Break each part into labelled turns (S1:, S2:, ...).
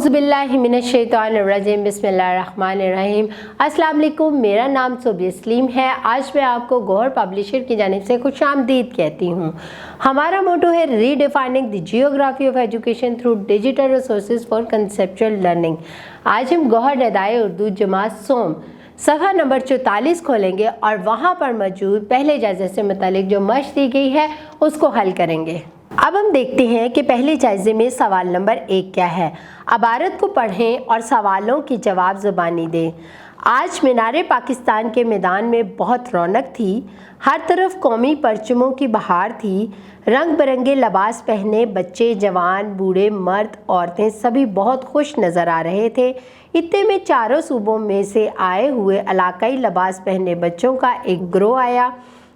S1: औज़ुबिल्लाहिमिनश्शैतानिर्रजीम बिस्मिल्लाहिर्रहमानिर्रहीम। अस्सलाम वालेकुम, मेरा नाम सोबिया सलीम है। आज मैं आपको गौहर पब्लिशर की जानिब से खुशामदीद कहती हूँ। हमारा मोटो है redefining the geography of education through digital resources for conceptual learning. आज हम गौहर नदाए उर्दू जमात सोम सफ़ा नंबर 44 खोलेंगे और वहाँ पर मौजूद पहले जायजे से मुतालिक जो मश्क दी गई है उसको हल करेंगे। अब हम देखते हैं कि पहले जायजे में सवाल नंबर 1 क्या है। इबारत को पढ़ें और सवालों के जवाब ज़ुबानी दें। आज मीनार पाकिस्तान के मैदान में बहुत रौनक थी। हर तरफ कौमी परचमों की बहार थी। रंग बिरंगे लिबास पहने बच्चे, जवान, बूढ़े, मर्द, औरतें सभी बहुत खुश नज़र आ रहे थे। इतने में चारों सूबों में से आए हुए इलाकाई लिबास पहने बच्चों का एक ग्रोह आया।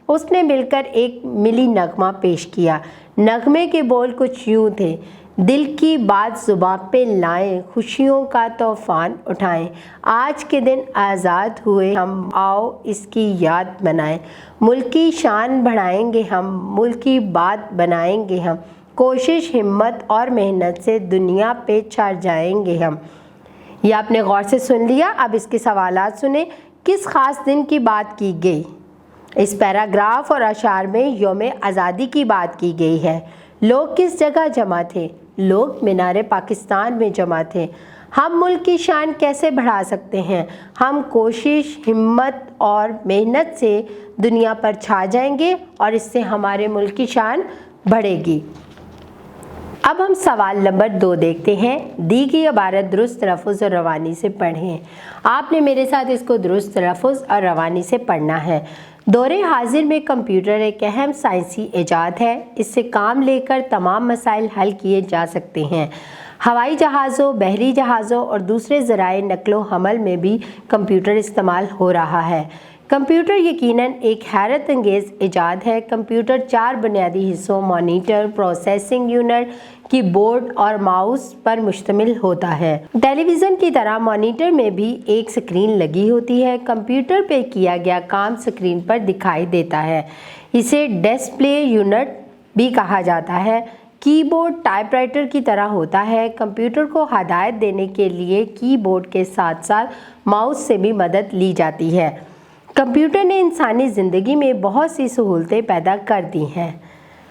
S1: उसने मिलकर एक मिली नगमा पेश किया। नगमे के बोल कुछ यूँ थे: दिल की बात ज़ुबां पे लाएं, खुशियों का तूफ़ान उठाएं, आज के दिन आज़ाद हुए हम, आओ इसकी याद मनाएं, मुल्क की शान बढ़ाएंगे हम, मुल्क की बात बनाएंगे हम, कोशिश, हिम्मत और मेहनत से दुनिया पे छा जाएंगे हम। यह आपने गौर से सुन लिया। अब इसके सवालात सुने। किस ख़ास दिन की बात की गई? इस पैराग्राफ और अशार में यौम आज़ादी की बात की गई है। लोग किस जगह जमा थे? लोग मीनार पाकिस्तान में जमा थे। हम मुल्क की शान कैसे बढ़ा सकते हैं? हम कोशिश, हिम्मत और मेहनत से दुनिया पर छा जाएंगे और इससे हमारे मुल्क की शान बढ़ेगी। अब हम सवाल नंबर 2 देखते हैं। दी गई इबारत दुरुस्त तलफ़्फ़ुज़ और रवानी से पढ़ें। आपने मेरे साथ इसको दुरुस्त तलफ़्फ़ुज़ और रवानी से पढ़ना है। दौरे हाजिर में कंप्यूटर एक अहम साइंसी इजाद है। इससे काम लेकर तमाम मसाइल हल किए जा सकते हैं। हवाई जहाज़ों, बहरी जहाज़ों और दूसरे ज़राए नक़्लो हमल में भी कंप्यूटर इस्तेमाल हो रहा है। कंप्यूटर यकीनन एक हैरत अंगेज़ इजाद है। कंप्यूटर 4 बुनियादी हिस्सों मॉनिटर, प्रोसेसिंग यूनिट, कीबोर्ड और माउस पर मुश्तमिल होता है। टेलीविज़न की तरह मॉनिटर में भी एक स्क्रीन लगी होती है। कंप्यूटर पे किया गया काम स्क्रीन पर दिखाई देता है। इसे डिस्प्ले यूनिट भी कहा जाता है। कीबोर्ड टाइपराइटर की तरह होता है। कंप्यूटर को हदायत देने के लिए कीबोर्ड के साथ साथ माउस से भी मदद ली जाती है। कंप्यूटर ने इंसानी ज़िंदगी में बहुत सी सहूलतें पैदा कर दी हैं।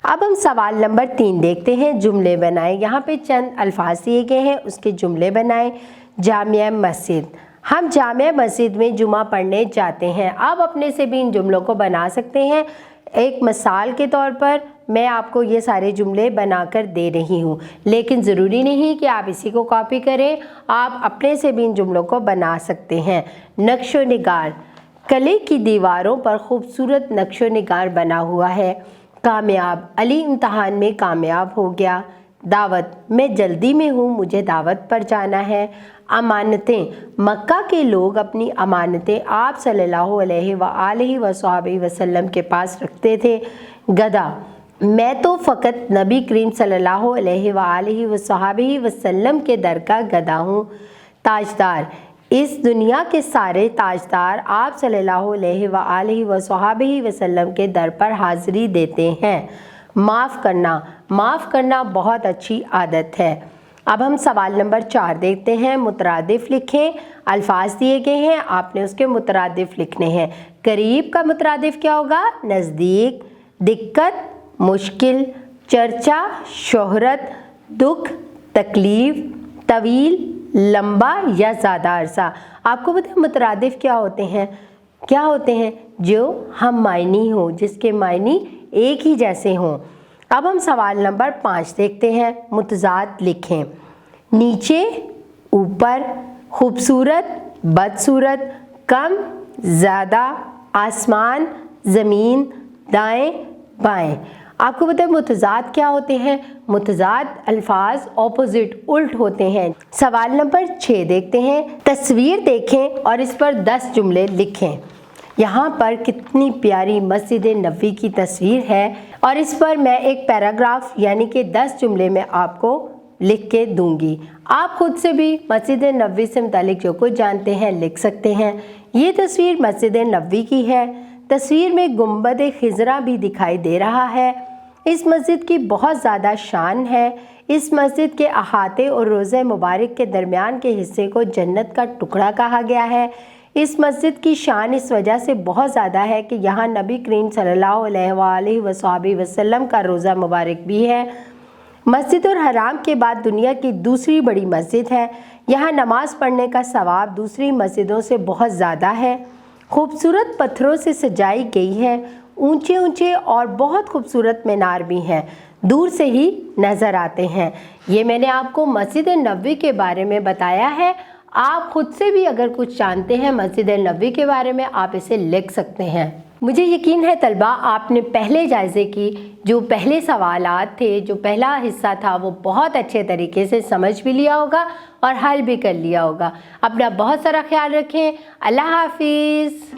S1: अब हम सवाल नंबर 3 देखते हैं। जुमले बनाएं। यहाँ पे चंद अल्फाज दिए गए हैं, उसके जुमले बनाएं। जामिया मस्जिद। हम जामिया मस्जिद में जुमा पढ़ने जाते हैं। आप अपने से भी इन जुमलों को बना सकते हैं। एक मिसाल के तौर पर मैं आपको ये सारे जुमले बनाकर दे रही हूँ, लेकिन ज़रूरी नहीं कि आप इसी को कॉपी करें। आप अपने से भी इन जुमलों को बना सकते हैं। नक्शो निगार। किले की दीवारों पर खूबसूरत नक्शो निगार बना हुआ है। कामयाब। अली इम्तहान में कामयाब हो गया। दावत। मैं जल्दी में हूँ, मुझे दावत पर जाना है। अमानतें। मक्का के लोग अपनी अमानतें आप सल्लल्लाहु अलैहि वसल्लम के पास रखते थे। गदा। मैं तो फ़कत नबी करीम सल्लल्लाहु अलैहि वसल्लम के दर का गदा हूँ। ताजदार। इस दुनिया के सारे ताजदार आप सल्लल्लाहु अलैहि वसल्लम के दर पर हाज़िरी देते हैं। माफ़ करना। माफ़ करना बहुत अच्छी आदत है। अब हम सवाल नंबर 4 देखते हैं। मुतरादिफ लिखें। अल्फाज दिए गए हैं, आपने उसके मुतरादिफ लिखने हैं। करीब का मुतरादिफ क्या होगा? नज़दीक। दिक्कत, मुश्किल। चर्चा, शोहरत। दुख, तकलीफ़। तवील, लंबा या ज़्यादा अरसा। आपको पता है मुतरादिफ क्या होते हैं? क्या होते हैं? जो हम मायनी हो, जिसके मायनी एक ही जैसे हों। अब हम सवाल नंबर 5 देखते हैं। मुतज़ाद लिखें। नीचे, ऊपर, खूबसूरत, बदसूरत, कम, ज़्यादा, आसमान, ज़मीन, दाएं, बाएं। आपको पता है मुतज़ाद क्या होते हैं? मुतज़ाद अल्फाज ऑपोजिट, उल्ट होते हैं। सवाल नंबर 6 देखते हैं। तस्वीर देखें और इस पर 10 जुमले लिखें। यहाँ पर कितनी प्यारी मस्जिद नबवी की तस्वीर है और इस पर मैं एक पैराग्राफ यानी कि 10 जुमले में आपको लिख के दूंगी। आप खुद से भी मस्जिद नबवी से मुतालिक जो कुछ जानते हैं लिख सकते हैं। ये तस्वीर मस्जिद नबवी की है। तस्वीर में गुंबद खिज़रा भी दिखाई दे रहा है। اس مسجد کی بہت زیادہ شان ہے۔ اس مسجد کے احاطے اور روضہ مبارک کے درمیان کے حصے کو جنت کا ٹکڑا کہا گیا ہے۔ اس مسجد کی شان اس وجہ سے بہت زیادہ ہے کہ یہاں نبی کریم صلی اللہ علیہ وآلہ وصحبہ وسلم کا روضہ مبارک بھی ہے۔ مسجد الحرام کے بعد دنیا کی دوسری بڑی مسجد ہے۔ یہاں نماز پڑھنے کا ثواب دوسری مسجدوں سے بہت زیادہ ہے۔ خوبصورت پتھروں سے سجائی گئی ہے۔ اونچے اونچے اور بہت خوبصورت مینار بھی ہیں، دور سے ہی نظر آتے ہیں۔ یہ میں نے آپ کو مسجد نبوی کے بارے میں بتایا ہے۔ آپ خود سے بھی اگر کچھ جانتے ہیں مسجد نبوی کے بارے میں آپ اسے لکھ سکتے ہیں۔ مجھے یقین ہے طلبہ آپ نے پہلے جائزے کی جو پہلے سوالات تھے، جو پہلا حصہ تھا وہ بہت اچھے طریقے سے سمجھ بھی لیا ہوگا اور حل بھی کر لیا ہوگا۔ اپنا بہت سارا خیال رکھیں۔ اللہ حافظ۔